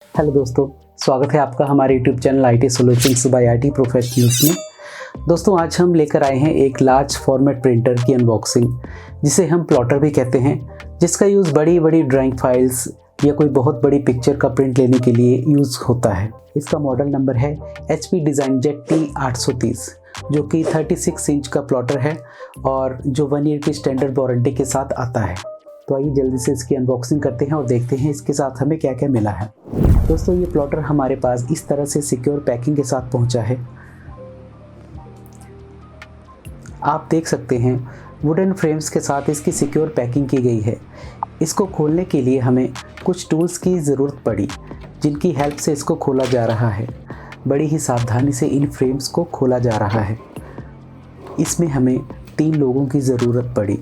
Hello दोस्तों, स्वागत है आपका हमारे YouTube channel IT solutions by IT professionals में। दोस्तों, आज हम लेकर आए हैं एक लार्ज फॉर्मेट प्रिंटर की अनबॉक्सिंग, जिसे हम प्लॉटर भी कहते हैं, जिसका यूज़ बड़ी बड़ी ड्राइंग फाइल्स या कोई बहुत बड़ी पिक्चर का प्रिंट लेने के लिए यूज़ होता है। इसका मॉडल नंबर है HP डिज़ाइनजेट T830, जो कि 36 इंच का प्लॉटर है और जो 1 ईयर की स्टैंडर्ड वारंटी के साथ आता है। तो आइए जल्दी से इसकी अनबॉक्सिंग करते हैं और देखते हैं इसके साथ हमें क्या क्या मिला है। दोस्तों, ये प्लॉटर हमारे पास इस तरह से सिक्योर पैकिंग के साथ पहुंचा है। आप देख सकते हैं वुडन फ्रेम्स के साथ इसकी सिक्योर पैकिंग की गई है। इसको खोलने के लिए हमें कुछ टूल्स की ज़रूरत पड़ी, जिनकी हेल्प से इसको खोला जा रहा है। बड़ी ही सावधानी से इन फ्रेम्स को खोला जा रहा है। इसमें हमें 3 लोगों की ज़रूरत पड़ी।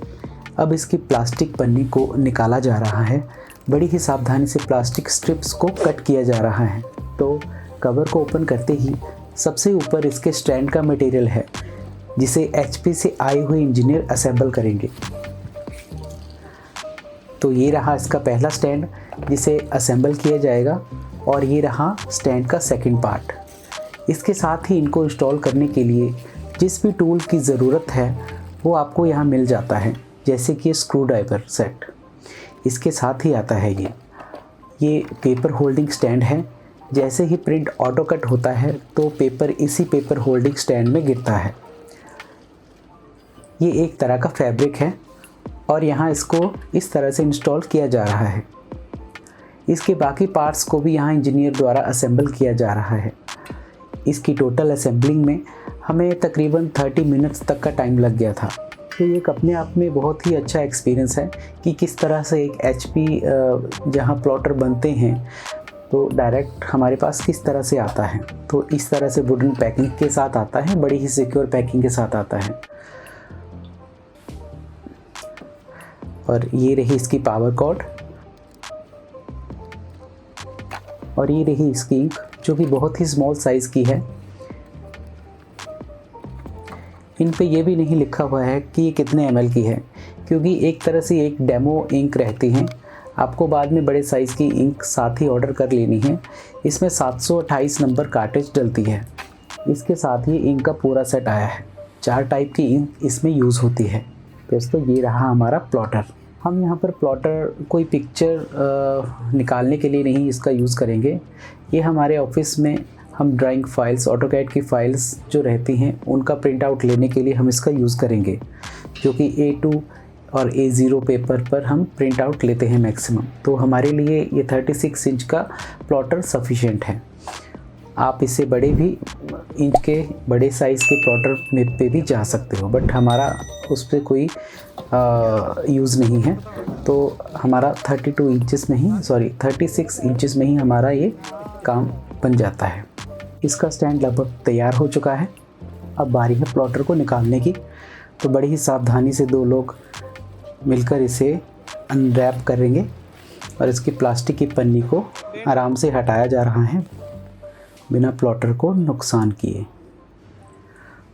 अब इसकी प्लास्टिक पन्नी को निकाला जा रहा है। बड़ी ही सावधानी से प्लास्टिक स्ट्रिप्स को कट किया जा रहा है। तो कवर को ओपन करते ही सबसे ऊपर इसके स्टैंड का मटेरियल है, जिसे HP से आए हुए इंजीनियर असेंबल करेंगे। तो ये रहा इसका पहला स्टैंड, जिसे असेंबल किया जाएगा, और ये रहा स्टैंड का सेकंड पार्ट। इसके साथ ही इनको इंस्टॉल करने के लिए जिस भी टूल की ज़रूरत है वो आपको यहाँ मिल जाता है, जैसे कि स्क्रू ड्राइवर सेट इसके साथ ही आता है। ये पेपर होल्डिंग स्टैंड है। जैसे ही प्रिंट ऑटो कट होता है तो पेपर इसी पेपर होल्डिंग स्टैंड में गिरता है। ये एक तरह का फैब्रिक है और यहाँ इसको इस तरह से इंस्टॉल किया जा रहा है। इसके बाकी पार्ट्स को भी यहाँ इंजीनियर द्वारा असेंबल किया जा रहा है। इसकी टोटल असेंबलिंग में हमें तकरीबन 30 मिनट्स तक का टाइम लग गया था। तो ये एक अपने आप में बहुत ही अच्छा एक्सपीरियंस है कि किस तरह से एक HP जहाँ प्लॉटर बनते हैं तो डायरेक्ट हमारे पास किस तरह से आता है। तो इस तरह से वुडन पैकिंग के साथ आता है, बड़ी ही सिक्योर पैकिंग के साथ आता है। और ये रही इसकी पावर कॉर्ड, और ये रही इसकी इंक, जो कि बहुत ही स्मॉल साइज़ की है। इन पे ये भी नहीं लिखा हुआ है कि ये कितने ml की है, क्योंकि एक तरह से एक डेमो इंक रहती है। आपको बाद में बड़े साइज़ की इंक साथ ही ऑर्डर कर लेनी है। इसमें 728 नंबर कार्टेज डलती है। इसके साथ ही इंक का पूरा सेट आया है। 4 टाइप की इंक इसमें यूज़ होती है। दोस्तों, ये रहा हमारा प्लॉटर। हम यहाँ पर प्लॉटर कोई पिक्चर निकालने के लिए नहीं इसका यूज़ करेंगे। ये हमारे ऑफिस में हम ड्राइंग फाइल्स, ऑटोकैड की फाइल्स जो रहती हैं उनका प्रिंट आउट लेने के लिए हम इसका यूज़ करेंगे, जो कि A2 और A0 पेपर पर हम प्रिंट आउट लेते हैं मैक्सिमम। तो हमारे लिए ये 36 इंच का प्लॉटर सफिशिएंट है। आप इससे बड़े भी इंच के बड़े साइज़ के प्लॉटर में पे भी जा सकते हो, बट हमारा उस पर कोई यूज़ नहीं है। तो हमारा 36 इंचेस में ही हमारा ये काम बन जाता है। इसका स्टैंड लगभग तैयार हो चुका है। अब बारी है प्लॉटर को निकालने की। तो बड़ी ही सावधानी से 2 लोग मिलकर इसे अनरैप करेंगे और इसकी प्लास्टिक की पन्नी को आराम से हटाया जा रहा है, बिना प्लॉटर को नुकसान किए।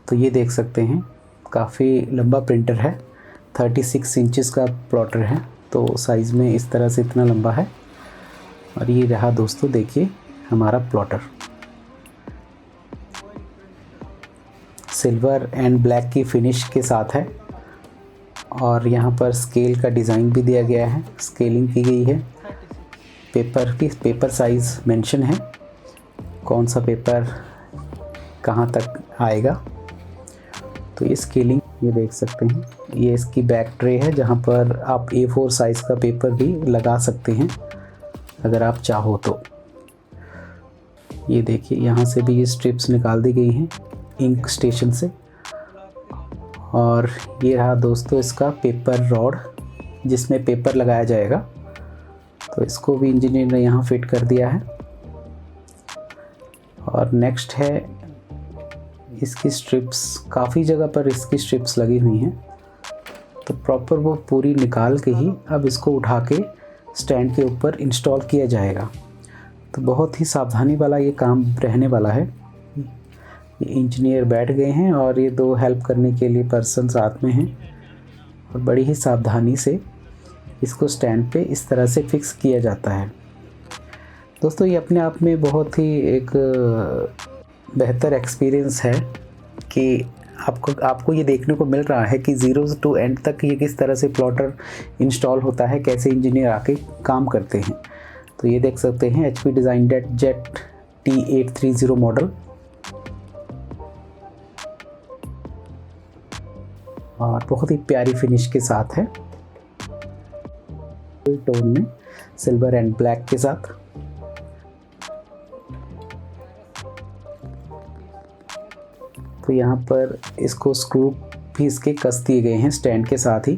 तो ये देख सकते हैं काफ़ी लंबा प्रिंटर है। 36 इंचेस का प्लॉटर है, तो साइज़ में इस तरह से इतना लंबा है। और ये रहा दोस्तों, देखिए हमारा प्लॉटर सिल्वर एंड ब्लैक की फिनिश के साथ है। और यहाँ पर स्केल का डिज़ाइन भी दिया गया है, स्केलिंग की गई है। पेपर साइज़ मेंशन है, कौन सा पेपर कहाँ तक आएगा। तो ये स्केलिंग ये देख सकते हैं। ये इसकी बैक ट्रे है, जहाँ पर आप A4 साइज़ का पेपर भी लगा सकते हैं अगर आप चाहो तो। ये देखिए, यहाँ से भी ये स्ट्रिप्स निकाल दी गई हैं इंक स्टेशन से। और ये रहा दोस्तों इसका पेपर रॉड, जिसमें पेपर लगाया जाएगा। तो इसको भी इंजीनियर ने यहाँ फिट कर दिया है। और नेक्स्ट है इसकी स्ट्रिप्स। काफ़ी जगह पर इसकी स्ट्रिप्स लगी हुई हैं, तो प्रॉपर वो पूरी निकाल के ही अब इसको उठा के स्टैंड के ऊपर इंस्टॉल किया जाएगा। तो बहुत ही सावधानी वाला ये काम रहने वाला है। ये इंजीनियर बैठ गए हैं और ये 2 हेल्प करने के लिए पर्सन साथ में हैं, और बड़ी ही सावधानी से इसको स्टैंड पे इस तरह से फिक्स किया जाता है। दोस्तों ये अपने आप में बहुत ही एक बेहतर एक्सपीरियंस है कि आपको ये देखने को मिल रहा है कि ज़ीरो टू एंड तक ये किस तरह से प्लॉटर इंस्टॉल होता है, कैसे इंजीनियर आके काम करते हैं। तो ये देख सकते हैं HP डिज़ाइनडेट जेट T830 मॉडल, और बहुत ही प्यारी फिनिश के साथ है, टोन में सिल्वर एंड ब्लैक के साथ। तो यहाँ पर इसको स्क्रू भी इसके कस दिए गए हैं स्टैंड के साथ ही,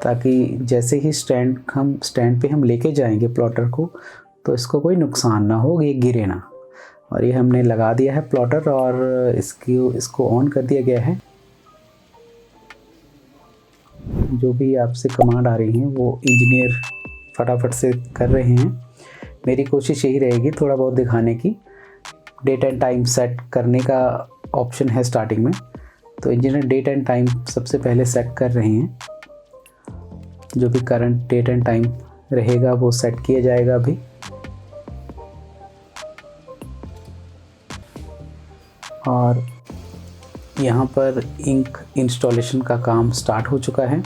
ताकि जैसे ही स्टैंड पे हम लेके जाएंगे प्लॉटर को तो इसको कोई नुकसान ना हो, ये गिरे ना। और ये हमने लगा दिया है प्लॉटर और इसको ऑन कर दिया गया है। जो भी आपसे कमांड आ रही हैं वो इंजीनियर फटाफट से कर रहे हैं। मेरी कोशिश यही रहेगी थोड़ा बहुत दिखाने की। डेट एंड टाइम सेट करने का ऑप्शन है स्टार्टिंग में, तो इंजीनियर डेट एंड टाइम सबसे पहले सेट कर रहे हैं। जो भी करंट डेट एंड टाइम रहेगा वो सेट किया जाएगा अभी। और यहाँ पर इंक इंस्टॉलेशन का काम स्टार्ट हो चुका है।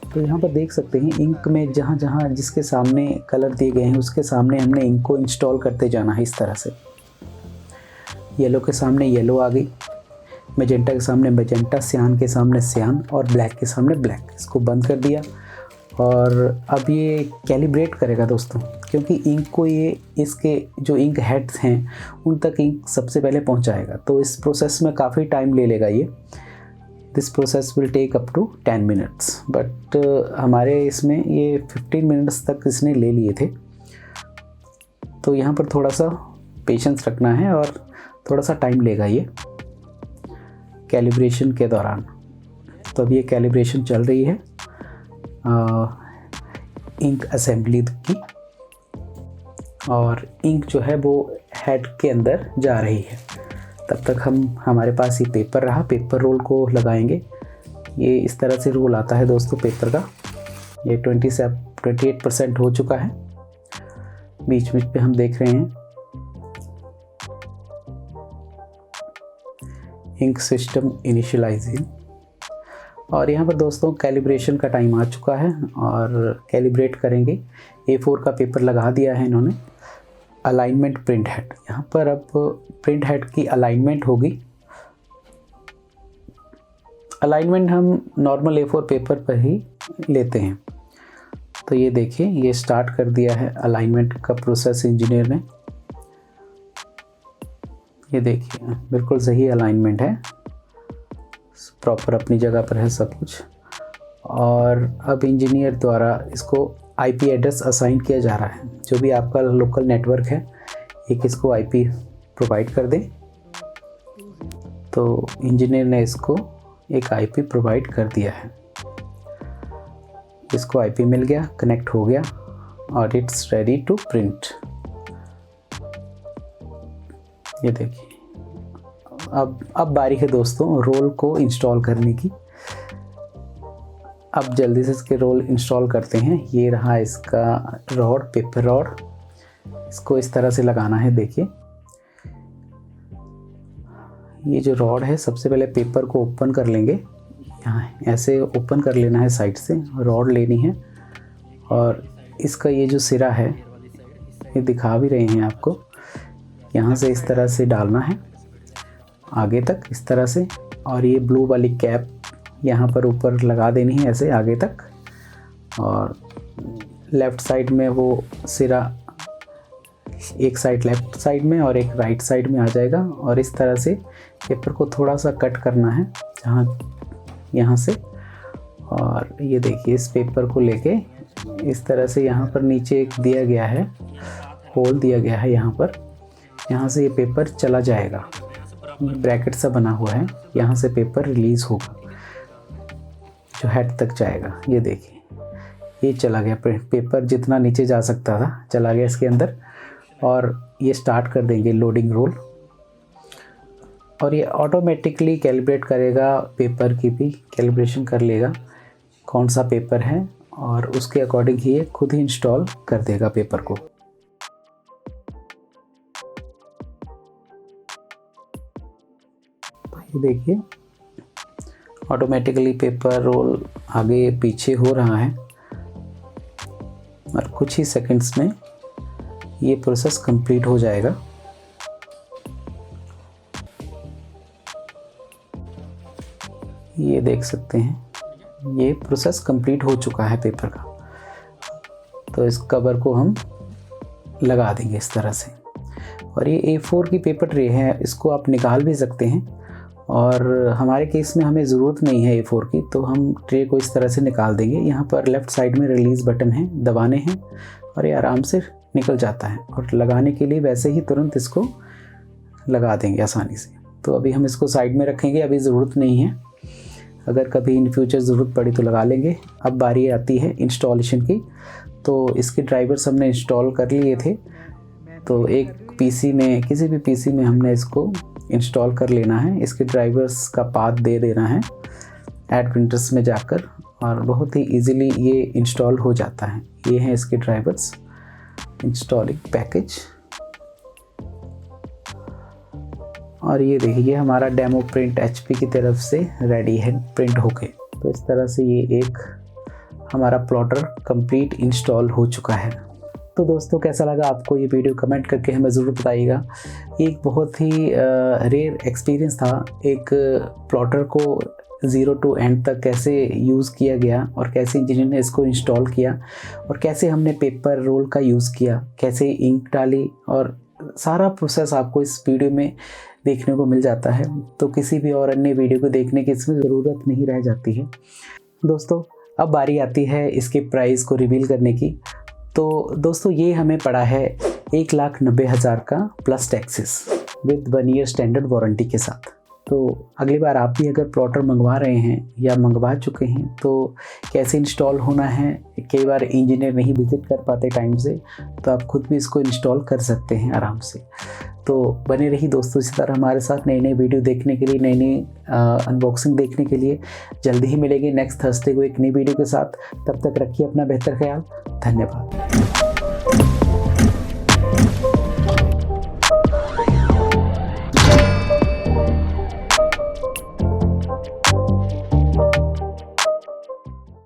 तो यहाँ पर देख सकते हैं इंक में जहाँ जहाँ जिसके सामने कलर दिए गए हैं उसके सामने हमने इंक को इंस्टॉल करते जाना है इस तरह से। येलो के सामने येलो आ गई, मैजेंटा के सामने मैजेंटा, सियान के सामने सियान और ब्लैक के सामने ब्लैक। इसको बंद कर दिया और अब ये कैलिब्रेट करेगा दोस्तों, क्योंकि इंक को ये इसके जो इंक हेड्स हैं उन तक इंक सबसे पहले पहुंचाएगा। तो इस प्रोसेस में काफ़ी टाइम ले लेगा ये। This process will take up to 10 minutes, but हमारे इसमें ये 15 मिनट्स तक इसने ले लिए थे। तो यहाँ पर थोड़ा सा पेशेंस रखना है और थोड़ा सा टाइम लेगा ये कैलिब्रेशन के दौरान। तो अब ये कैलिब्रेशन चल रही है इंक असेंबली की, और इंक जो है वो हेड के अंदर जा रही है। तब तक हमारे पास ये पेपर रहा, पेपर रोल को लगाएंगे। ये इस तरह से रोल आता है दोस्तों पेपर का। ये 28% हो चुका है। बीच बीच पे हम देख रहे हैं इंक सिस्टम इनिशियलाइजिंग। और यहाँ पर दोस्तों कैलिब्रेशन का टाइम आ चुका है और कैलिब्रेट करेंगे। A4 का पेपर लगा दिया है इन्होंने। अलाइनमेंट प्रिंट हेड, यहाँ पर अब प्रिंट हेड की अलाइनमेंट होगी। अलाइनमेंट हम नॉर्मल A4 पेपर पर ही लेते हैं। तो ये देखिए ये स्टार्ट कर दिया है अलाइनमेंट का प्रोसेस इंजीनियर ने। ये देखिए बिल्कुल सही अलाइनमेंट है, प्रॉपर अपनी जगह पर है सब कुछ। और अब इंजीनियर द्वारा इसको IP एड्रेस असाइन किया जा रहा है। जो भी आपका लोकल नेटवर्क है एक इसको IP प्रोवाइड कर दें। तो इंजीनियर ने इसको एक IP प्रोवाइड कर दिया है। इसको IP मिल गया, कनेक्ट हो गया और इट्स रेडी टू प्रिंट। ये देखिए अब बारी है दोस्तों रोल को इंस्टॉल करने की। अब जल्दी से इसके रोल इंस्टॉल करते हैं। ये रहा इसका रॉड, पेपर रॉड। इसको इस तरह से लगाना है। देखिए ये जो रॉड है सबसे पहले पेपर को ओपन कर लेंगे। यहाँ ऐसे ओपन कर लेना है, साइड से रॉड लेनी है और इसका ये जो सिरा है ये दिखा भी रहे हैं आपको। यहाँ से इस तरह से डालना है आगे तक इस तरह से, और ये ब्लू वाली कैप यहाँ पर ऊपर लगा देनी है ऐसे आगे तक। और लेफ़्ट साइड में वो सिरा एक साइड लेफ़्ट साइड में और एक राइट साइड में आ जाएगा। और इस तरह से पेपर को थोड़ा सा कट करना है यहाँ से। और ये देखिए इस पेपर को लेके इस तरह से यहाँ पर नीचे एक दिया गया है, होल दिया गया है यहाँ पर। यहाँ से ये पेपर चला जाएगा, ब्रैकेट सा बना हुआ है, यहाँ से पेपर रिलीज़ होगा जो हेड तक जाएगा। ये देखिए ये चला गया, पेपर जितना नीचे जा सकता था चला गया इसके अंदर। और ये स्टार्ट कर देंगे लोडिंग रोल और ये ऑटोमेटिकली कैलिब्रेट करेगा, पेपर की भी कैलिब्रेशन कर लेगा कौन सा पेपर है और उसके अकॉर्डिंग ही ये खुद ही इंस्टॉल कर देगा पेपर को। ये देखिए ऑटोमेटिकली पेपर रोल आगे पीछे हो रहा है और कुछ ही सेकंड्स में ये प्रोसेस कंप्लीट हो जाएगा। ये देख सकते हैं ये प्रोसेस कंप्लीट हो चुका है पेपर का। तो इस कवर को हम लगा देंगे इस तरह से। और ये A4 की पेपर ट्रे है, इसको आप निकाल भी सकते हैं और हमारे केस में हमें ज़रूरत नहीं है A4 की, तो हम ट्रे को इस तरह से निकाल देंगे। यहाँ पर लेफ़्ट साइड में रिलीज़ बटन है, दबाने हैं और ये आराम से निकल जाता है। और लगाने के लिए वैसे ही तुरंत इसको लगा देंगे आसानी से। तो अभी हम इसको साइड में रखेंगे, अभी ज़रूरत नहीं है, अगर कभी इन फ्यूचर ज़रूरत पड़ी तो लगा लेंगे। अब बारी आती है इंस्टॉलेशन की। तो इसके ड्राइवर्स हमने इंस्टॉल कर लिए थे, तो एक पीसी में, किसी भी पीसी में हमने इसको इंस्टॉल कर लेना है। इसके ड्राइवर्स का पाथ दे देना है ऐड प्रिंटर्स में जाकर और बहुत ही इजीली ये इंस्टॉल हो जाता है। ये हैं इसके ड्राइवर्स, इंस्टॉलिंग पैकेज। और ये देखिए हमारा डेमो प्रिंट HP की तरफ से रेडी है प्रिंट होके। तो इस तरह से ये एक हमारा प्लॉटर कंप्लीट इंस्टॉल हो चुका है। तो दोस्तों कैसा लगा आपको ये वीडियो, कमेंट करके हमें ज़रूर बताइएगा। एक बहुत ही रेयर एक्सपीरियंस था, एक प्लॉटर को ज़ीरो टू एंड तक कैसे यूज़ किया गया और कैसे इंजीनियर ने इसको इंस्टॉल किया और कैसे हमने पेपर रोल का यूज़ किया, कैसे इंक डाली, और सारा प्रोसेस आपको इस वीडियो में देखने को मिल जाता है। तो किसी भी और अन्य वीडियो को देखने की इसमें ज़रूरत नहीं रह जाती है। दोस्तों अब बारी आती है इसके प्राइस को रिवील करने की। तो दोस्तों ये हमें पड़ा है 1,90,000 का plus taxes with 1 year standard warranty के साथ। तो अगली बार आप भी अगर प्लॉटर मंगवा रहे हैं या मंगवा चुके हैं तो कैसे इंस्टॉल होना है, कई बार इंजीनियर नहीं विजिट कर पाते टाइम से, तो आप खुद भी इसको इंस्टॉल कर सकते हैं आराम से। तो बने रही दोस्तों इसी तरह हमारे साथ नई नई वीडियो देखने के लिए, नई नई अनबॉक्सिंग देखने के लिए। जल्दी ही मिलेंगे नेक्स्ट थर्सडे को एक नई वीडियो के साथ। तब तक रखिए अपना बेहतर ख्याल। धन्यवाद।